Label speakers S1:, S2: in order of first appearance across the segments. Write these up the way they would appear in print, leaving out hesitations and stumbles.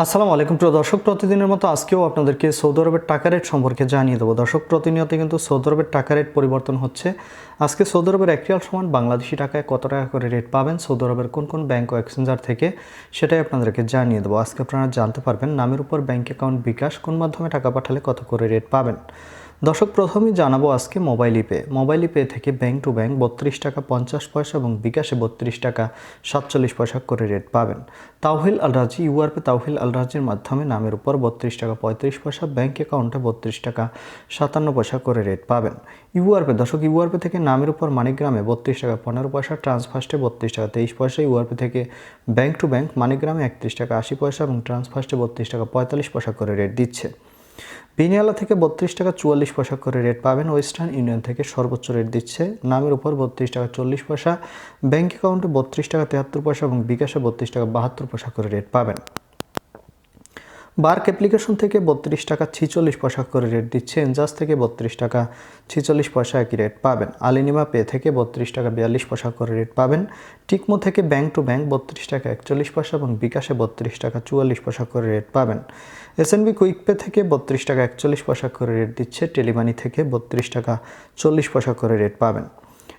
S1: আসসালামু আলাইকুম প্রিয় দর্শক, প্রতিদিনের মতো আজকেও আপনাদেরকে সৌদি আরবের টাকা রেট সম্পর্কে জানিয়ে দেবো। দর্শক, প্রতিনিয়ত কিন্তু সৌদি আরবের টাকা রেট পরিবর্তন হচ্ছে। আজকে সৌদি আরবের এক রিয়াল সমান বাংলাদেশি টাকায় কত টাকা করে রেট পাবেন সৌদি আরবের কোন কোন ব্যাংক ও এক্সচেঞ্জার থেকে, সেটাই আপনাদেরকে জানিয়ে দেবো। আজকে আপনারা জানতে পারবেন নামের উপর ব্যাংক অ্যাকাউন্ট বিকাশ কোন মাধ্যমে টাকা পাঠালে কত করে রেট পাবেন। দর্শক, প্রথমেই জানাবো আজকে মোবাইল পে থেকে ব্যাংক টু ব্যাংক 32 টাকা 50 পয়সা এবং বিকাশে 32 টাকা 47 পয়সা করে রেট পাবেন। তাওহিল আল রাজি ইউআরপে তাওহিল আল রাজির মাধ্যমে নামের উপর 32 টাকা 35 পয়সা, ব্যাংক অ্যাকাউন্টে 32 টাকা 57 পয়সা করে রেট পাবেন। ইউআরপে থেকে নামের উপর মানিগ্রামে 32 টাকা 15 পয়সা, ট্রান্সফার্স্টে 32 টাকা 23 পয়সা। ইউআরপে থেকে ব্যাংক টু ব্যাংক মানিগ্রামে 31 টাকা 80 পয়সা এবং ট্রান্সফার্স্টে 32 টাকা 45 পয়সা করে রেট দিচ্ছে। বিনিয়ালা থেকে 32 টাকা 44 পয়সা করে রেট পাবেন। ওয়েস্টার্ন ইউনিয়ন থেকে সর্বোচ্চ রেট দিচ্ছে নামের উপর 32 টাকা 40 পয়সা, ব্যাংক অ্যাকাউন্টে 32 টাকা 73 পয়সা এবং বিকাশে 32 টাকা 72 পয়সা করে রেট পাবেন। বার্ক অ্যাপ্লিকেশন থেকে 32 টাকা 46 পয়সা করে রেট দিচ্ছে। এনজাস থেকে 32 টাকা 46 পয়সা একই রেট পাবেন। আলিনিমা পে থেকে 32 টাকা 42 পয়সা করে রেট পাবেন। টিকমো থেকে ব্যাংক টু ব্যাংক 32 টাকা 41 পয়সা এবং বিকাশে 32 টাকা 44 পয়সা করে রেট পাবেন। এসএনবি কুইক পে থেকে 32 টাকা 41 পয়সা করে রেট দিচ্ছে। টেলিমানি থেকে 32 টাকা 40 পয়সা করে রেট পাবেন।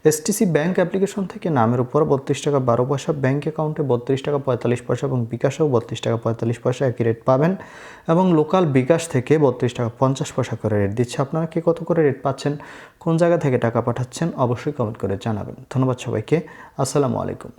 S1: এসটিসি ব্যাংক অ্যাপ্লিকেশন থেকে নামের উপর 32 টাকা 12 পয়সা, ব্যাংক অ্যাকাউন্টে 32 টাকা 45 পয়সা এবং বিকাশেও 32 টাকা 45 পয়সা একই রেট পাবেন। এবং লোকাল বিকাশ থেকে 32 টাকা 50 পয়সা করে রেট দিচ্ছে। আপনারা কে কত করে রেট পাচ্ছেন, কোন জায়গা থেকে টাকা পাঠাচ্ছেন, অবশ্যই কমেন্ট করে জানাবেন। ধন্যবাদ সবাইকে। আসসালামু আলাইকুম।